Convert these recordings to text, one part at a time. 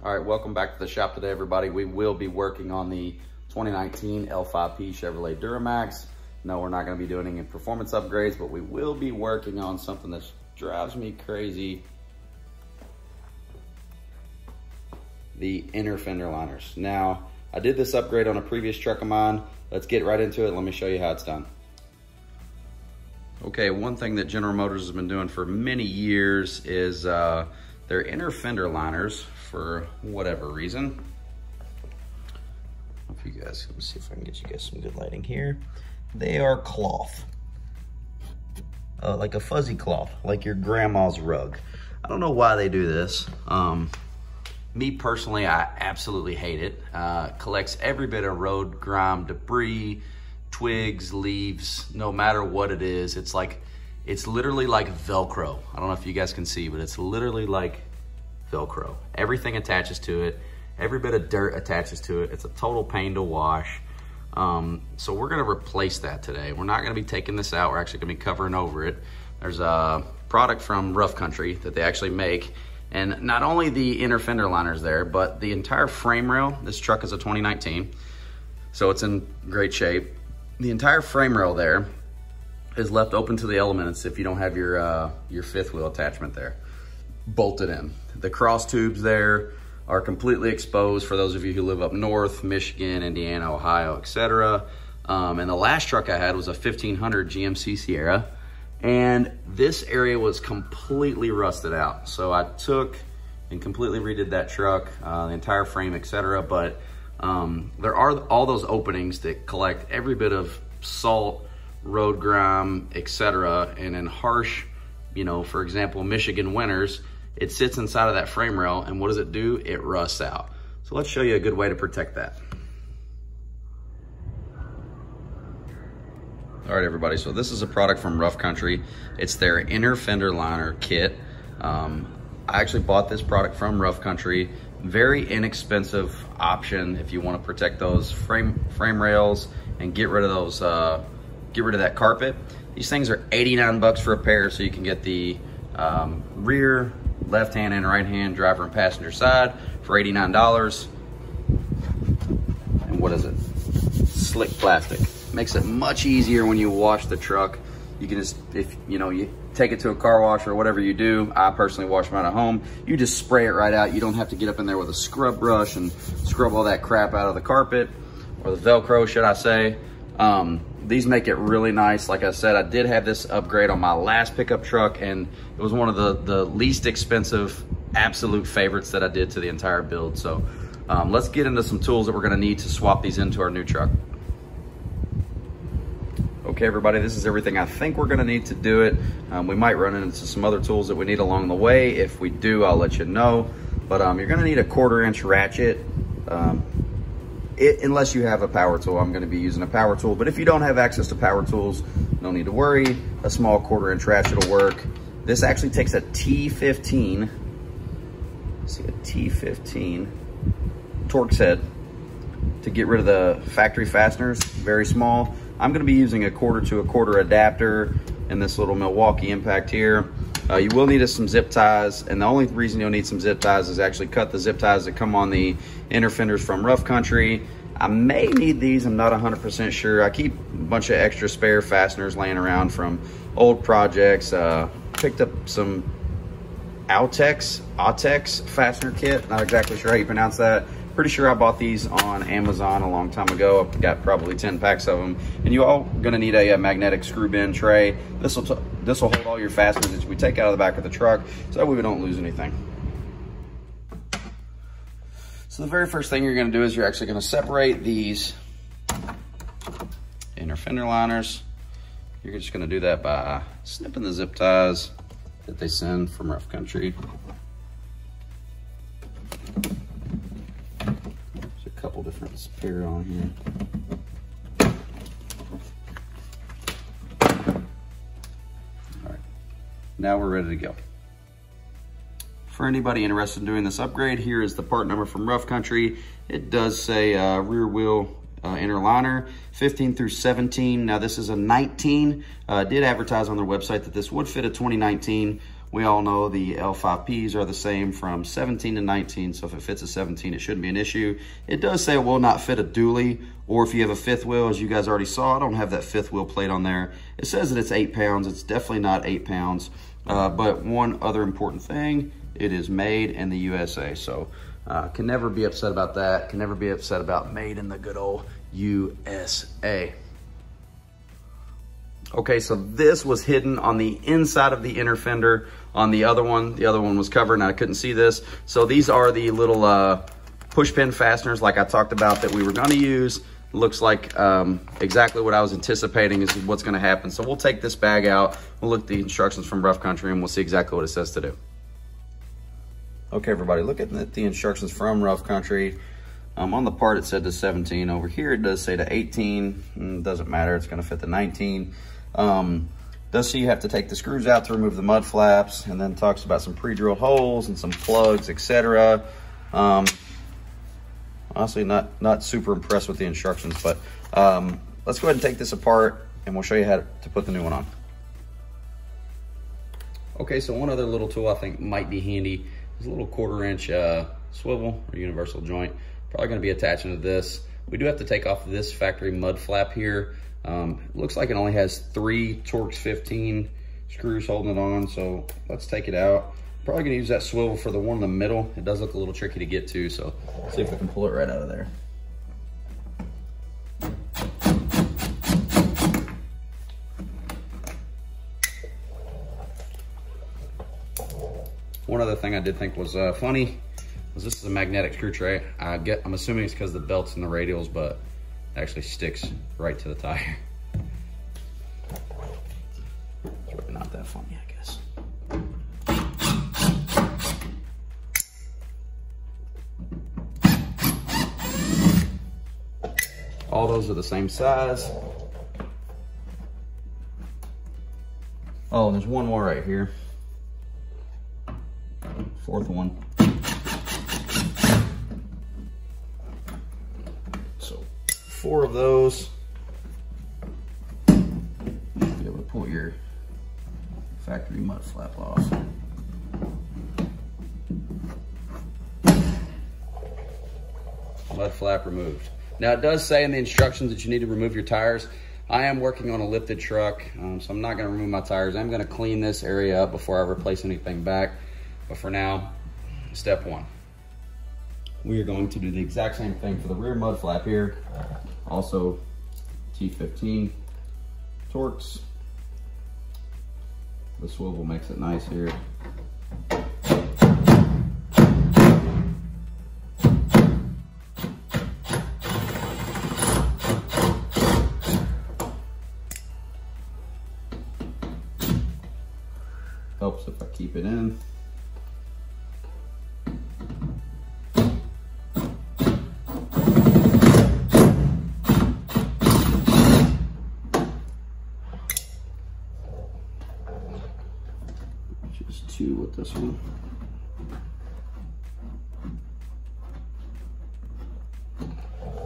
All right, welcome back to the shop today, everybody. We will be working on the 2019 L5P Chevrolet Duramax. No, we're not gonna be doing any performance upgrades, but we will be working on something that drives me crazy. The inner fender liners. Now, I did this upgrade on a previous truck of mine. Let's get right into it. Let me show you how it's done. Okay, one thing that General Motors has been doing for many years is their inner fender liners, for whatever reason. If you guys, let me see if I can get you guys some good lighting here. They are cloth, like a fuzzy cloth, like your grandma's rug. I don't know why they do this. Me personally, I absolutely hate it. Collects every bit of road grime, debris, twigs, leaves, no matter what it is. It's literally like Velcro. I don't know if you guys can see, but it's literally like Velcro. Everything attaches to it. Every bit of dirt attaches to it. It's a total pain to wash. So we're gonna replace that today. We're not gonna be taking this out. We're actually gonna be covering over it. There's a product from Rough Country that they actually make. And not only the inner fender liners there, but the entire frame rail. This truck is a 2019, so it's in great shape. The entire frame rail there is left open to the elements if you don't have your fifth wheel attachment there bolted in. The cross tubes there are completely exposed for those of you who live up north, Michigan, Indiana, Ohio, etc. And the last truck I had was a 1500 GMC Sierra, and this area was completely rusted out. So I took and completely redid that truck, the entire frame, etc. But there are all those openings that collect every bit of salt, road grime, etc. And in harsh, for example, Michigan winters, it sits inside of that frame rail, and what does it do? It rusts out. So let's show you a good way to protect that. All right, everybody, so this is a product from Rough Country. It's their inner fender liner kit. I actually bought this product from Rough Country. Very inexpensive option if you want to protect those frame rails and get rid of those, get rid of that carpet. These things are 89 bucks for a pair, so you can get the rear, left hand and right hand, driver and passenger side for $89. And what is it? Slick plastic. Makes it much easier when you wash the truck. You can just, if you take it to a car wash or whatever you do, I personally wash mine at home, you just spray it right out. You don't have to get up in there with a scrub brush and scrub all that crap out of the carpet, or the Velcro, should I say. These make it really nice. Like I said, I did have this upgrade on my last pickup truck, and it was one of the least expensive absolute favorites that I did to the entire build. So let's get into some tools that we're gonna need to swap these into our new truck. Okay, everybody, this is everything I think we're gonna need to do it. We might run into some other tools that we need along the way. If we do, I'll let you know. But you're gonna need a 1/4-inch ratchet. Unless you have a power tool, I'm gonna be using a power tool. But if you don't have access to power tools, no need to worry. A small 1/4-inch ratchet will work. This actually takes a T15, see, a T15 Torx head to get rid of the factory fasteners, very small. I'm gonna be using a 1/4 to 1/4 adapter and this little Milwaukee impact here. You will need some zip ties, and the only reason you'll need some zip ties is actually cut the zip ties that come on the inner fenders from Rough Country. I may need these, I'm not 100% sure. I keep a bunch of extra spare fasteners laying around from old projects. Picked up some Autex fastener kit, not exactly sure how you pronounce that. Pretty sure I bought these on Amazon a long time ago. I've got probably 10 packs of them. And you all gonna need a magnetic screw bin tray. This will hold all your fasteners that we take out of the back of the truck, so that way we don't lose anything. So the very first thing you're gonna do is you're actually gonna separate these inner fender liners. You're just gonna do that by snipping the zip ties that they send from Rough Country. Couple different spare on here. All right, now we're ready to go. For anybody interested in doing this upgrade, here is the part number from Rough Country. It does say rear wheel inner liner, 15 through 17. Now this is a 19. Did advertise on their website that this would fit a 2019. We all know the L5Ps are the same from 17 to 19, so if it fits a 17, it shouldn't be an issue. It does say it will not fit a dually, or if you have a fifth wheel, as you guys already saw, I don't have that fifth wheel plate on there. It says that it's 8 pounds. It's definitely not 8 pounds. But one other important thing, it is made in the USA, so can never be upset about that. Can never be upset about made in the good old USA. Okay, so this was hidden on the inside of the inner fender. On the other one was covered and I couldn't see this. So these are the little push pin fasteners like I talked about that we were gonna use. Looks like exactly what I was anticipating is what's gonna happen. So we'll take this bag out, we'll look at the instructions from Rough Country and we'll see exactly what it says to do. Okay, everybody, look at the instructions from Rough Country. On the part it said to 17. Over here it does say to 18. Doesn't matter, it's gonna fit the 19. Does say you have to take the screws out to remove the mud flaps, and then talks about some pre-drilled holes and some plugs, etc. Honestly, not super impressed with the instructions, but let's go ahead and take this apart and we'll show you how to put the new one on. Okay, so one other little tool I think might be handy is a little 1/4 inch swivel or universal joint. Probably gonna be attaching to this. We do have to take off this factory mud flap here. It looks like it only has 3 Torx 15 screws holding it on, so let's take it out. Probably gonna use that swivel for the one in the middle. It does look a little tricky to get to, so see if we can pull it right out of there. One other thing I did think was funny was this is a magnetic screw tray. I'm assuming it's because the belt's in the radials, but it actually sticks right to the tire. It's really not that funny, I guess. All those are the same size. Oh, there's one more right here. 4th one. So 4 of those. You'll be able to pull your factory mud flap off. Mud flap removed. Now it does say in the instructions that you need to remove your tires. I am working on a lifted truck, so I'm not gonna remove my tires. I'm gonna clean this area up before I replace anything back. But for now, step 1. We are going to do the exact same thing for the rear mud flap here. Also T15 Torx. The swivel makes it nice here. Helps if I keep it in. Just 2 with this one.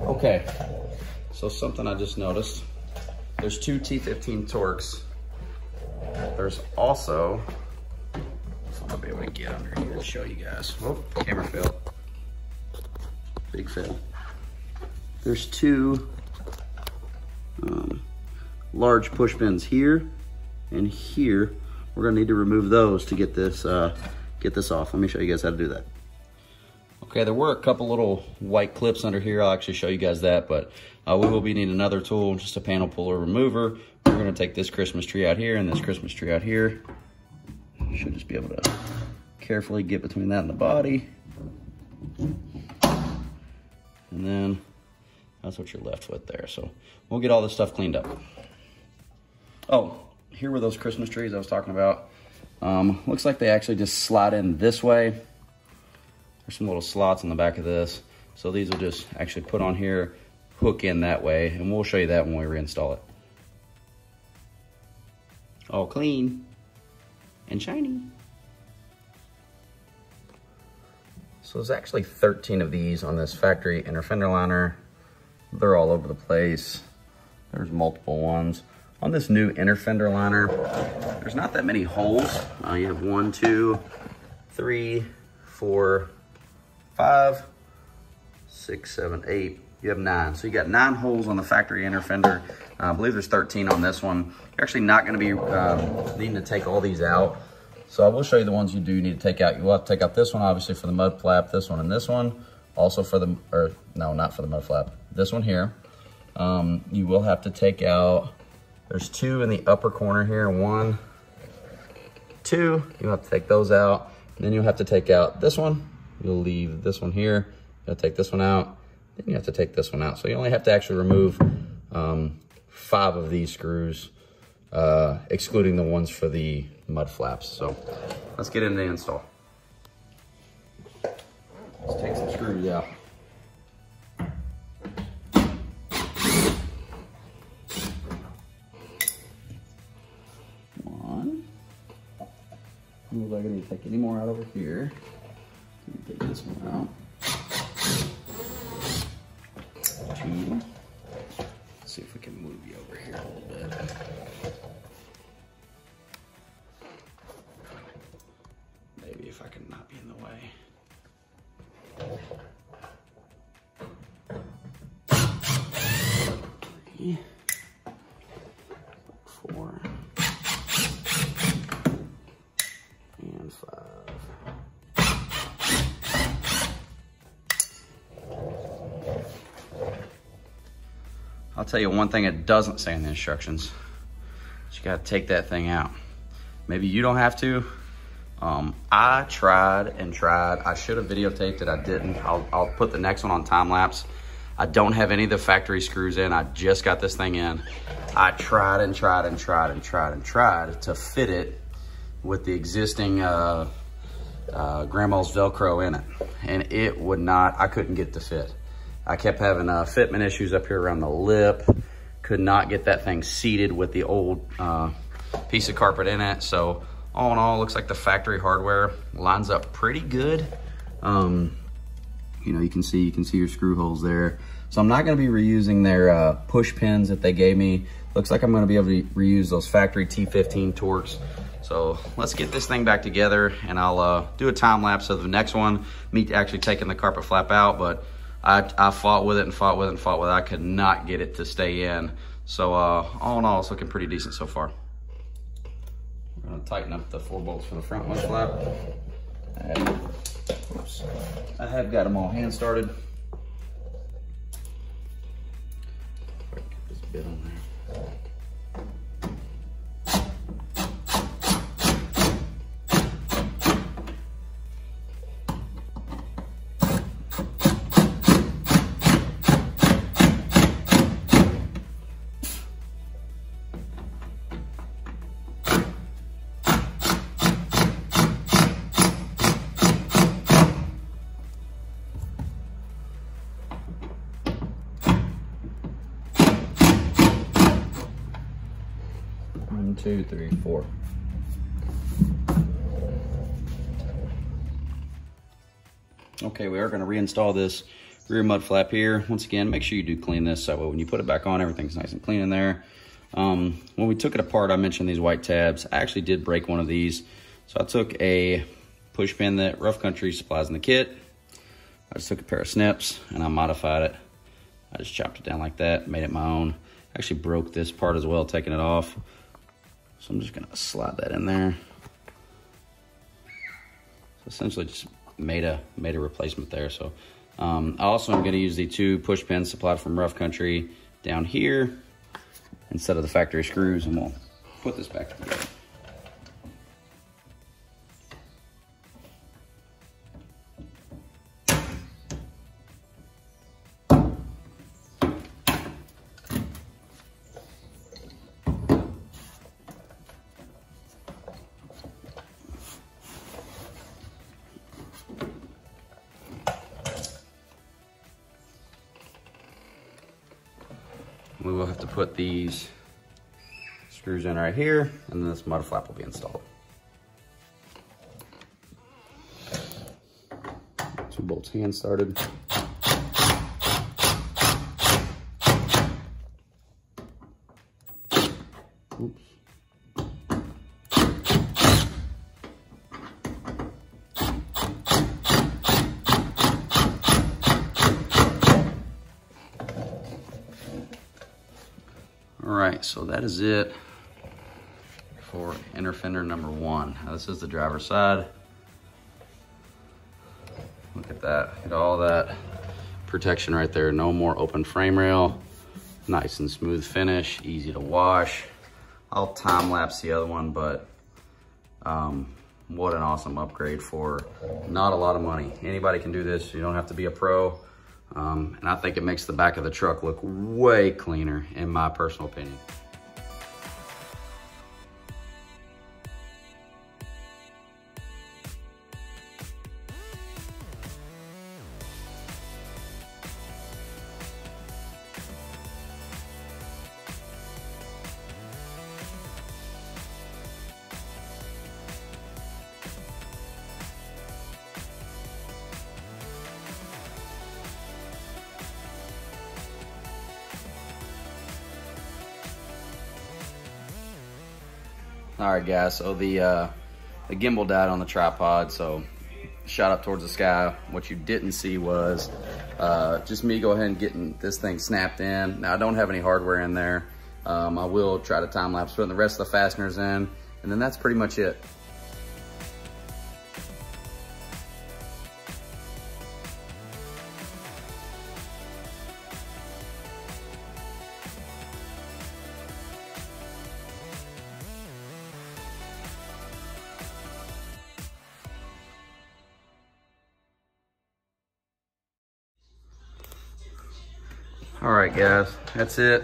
Okay, so something I just noticed. There's 2 T15 Torx. There's also, I'll be able to get under here and show you guys. Oh, camera failed. Big fail. There's 2 large push pins here and here. We're gonna need to remove those to get this off. Let me show you guys how to do that. Okay, there were a couple little white clips under here. I'll actually show you guys that, but we will be needing another tool, just a panel puller remover. We're gonna take this Christmas tree out here and this Christmas tree out here. You should just be able to carefully get between that and the body. And then that's what you're left with there. So we'll get all this stuff cleaned up. Oh, here were those Christmas trees I was talking about. Looks like they actually just slide in this way. There's some little slots in the back of this. So these will just actually put on here, hook in that way, and we'll show you that when we reinstall it. All clean and shiny. So there's actually 13 of these on this factory inner fender liner. They're all over the place. There's multiple ones. On this new inner fender liner, there's not that many holes. You have 1, 2, 3, 4, 5, 6, 7, 8. You have 9. So you got 9 holes on the factory inner fender. I believe there's 13 on this one. You're actually not going to be needing to take all these out. So I will show you the ones you do need to take out. You will have to take out this one, obviously, for the mud flap, this one and this one. Also for the, or no, not for the mud flap. This one here. You will have to take out, there's 2 in the upper corner here. 1, 2. You'll have to take those out. And then you'll have to take out this one. You'll leave this one here. You'll take this one out. Then you have to take this one out. So you only have to actually remove 5 of these screws, excluding the ones for the mud flaps. So let's get into the install. Let's take some screws out. One. Looks like I need to take any more out over here. Take this one out. 2. Let's see if we can move you over here a little bit. Maybe if I can not be in the way. 3, 4, and 5. I'll tell you one thing it doesn't say in the instructions. Is you gotta take that thing out. Maybe you don't have to. I tried and tried. I should have videotaped it, I didn't. I'll put the next one on time lapse. I don't have any of the factory screws in. I just got this thing in. I tried and tried and tried and tried and tried to fit it with the existing Grandma's Velcro in it. And it would not, I couldn't get it to fit. I kept having fitment issues up here around the lip. Could not get that thing seated with the old piece of carpet in it. So all in all, looks like the factory hardware lines up pretty good. You know, you can see your screw holes there. So I'm not gonna be reusing their push pins that they gave me. Looks like I'm gonna be able to reuse those factory T15 Torx. So let's get this thing back together and I'll do a time lapse of the next one, me actually taking the carpet flap out, but I fought with it and fought with it and fought with it. I could not get it to stay in. So all in all, it's looking pretty decent so far. We're gonna tighten up the 4 bolts for the front mud flap. I have got them all hand started. Get this bit on there. One, 2, 3, 4. Okay, we are going to reinstall this rear mud flap here. Once again, make sure you do clean this so when you put it back on, everything's nice and clean in there. When we took it apart, I mentioned these white tabs. I actually did break one of these. So I took a push pin that Rough Country supplies in the kit. I just took a pair of snips and I modified it. I just chopped it down like that, made it my own. Actually broke this part as well, taking it off. So I'm just gonna slide that in there. So essentially just made a replacement there. So I also am gonna use the 2 push pins supplied from Rough Country down here instead of the factory screws, and we'll put this back together. We will have to put these screws in right here, and then this mud flap will be installed. 2 bolts hand started. Oops. All right, so that is it for inner fender number 1. Now this is the driver's side. Look at that, get all that protection right there. No more open frame rail. Nice and smooth finish, easy to wash. I'll time lapse the other one, but what an awesome upgrade for not a lot of money. Anybody can do this, you don't have to be a pro. And I think it makes the back of the truck look way cleaner, in my personal opinion. All right, guys, so the gimbal died on the tripod, so shot up towards the sky. What you didn't see was just me go ahead and getting this thing snapped in. Now, I don't have any hardware in there. I will try to time lapse putting the rest of the fasteners in, and then that's pretty much it. All right, guys, that's it.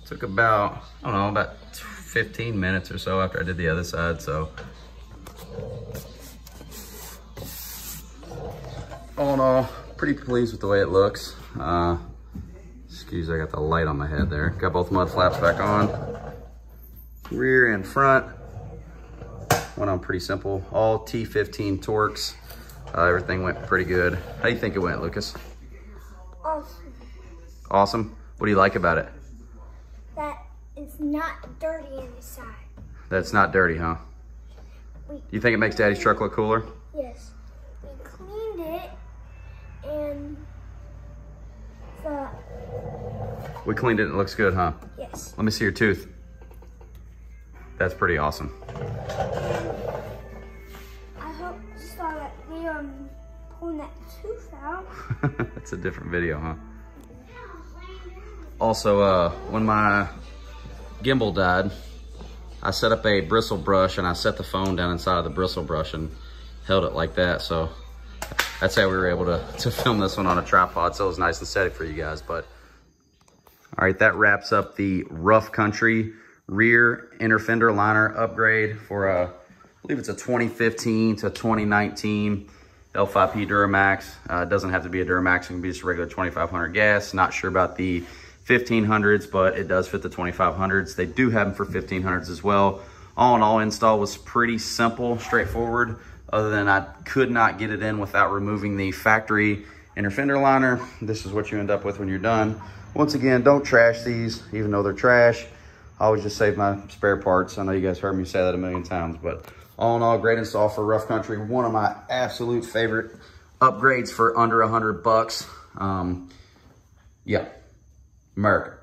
Took about, I don't know, about 15 minutes or so after I did the other side, so. All in all, pretty pleased with the way it looks. Excuse, I got the light on my head there. Got both mud flaps back on. Rear and front. Went on pretty simple. All T15 Torx. Everything went pretty good. How do you think it went, Lucas? Awesome. Awesome? What do you like about it? That it's not dirty inside. That's not dirty, huh? You think it makes Daddy's truck look cooler? Yes. We cleaned it and we cleaned it and it looks good, huh? yes. Let me see your tooth. That's pretty awesome. I hope you saw that video pulling that tooth out. That's a different video, huh? Also, when my gimbal died, I set up a bristle brush and I set the phone down inside of the bristle brush and held it like that. So that's how we were able to film this one on a tripod. So it was nice and steady for you guys. But all right, that wraps up the Rough Country rear inner fender liner upgrade for I believe it's a 2015 to 2019 L5P Duramax. It doesn't have to be a Duramax, it can be just a regular 2500 gas. Not sure about the 1500s, but it does fit the 2500s. They do have them for 1500s as well. All in all, install was pretty simple, straightforward, other than I could not get it in without removing the factory inner fender liner. This is what you end up with when you're done. Once again, don't trash these, even though they're trash. I always just save my spare parts. I know you guys heard me say that a million times, but all in all, great install for Rough Country. One of my absolute favorite upgrades for under $100. Yeah, America.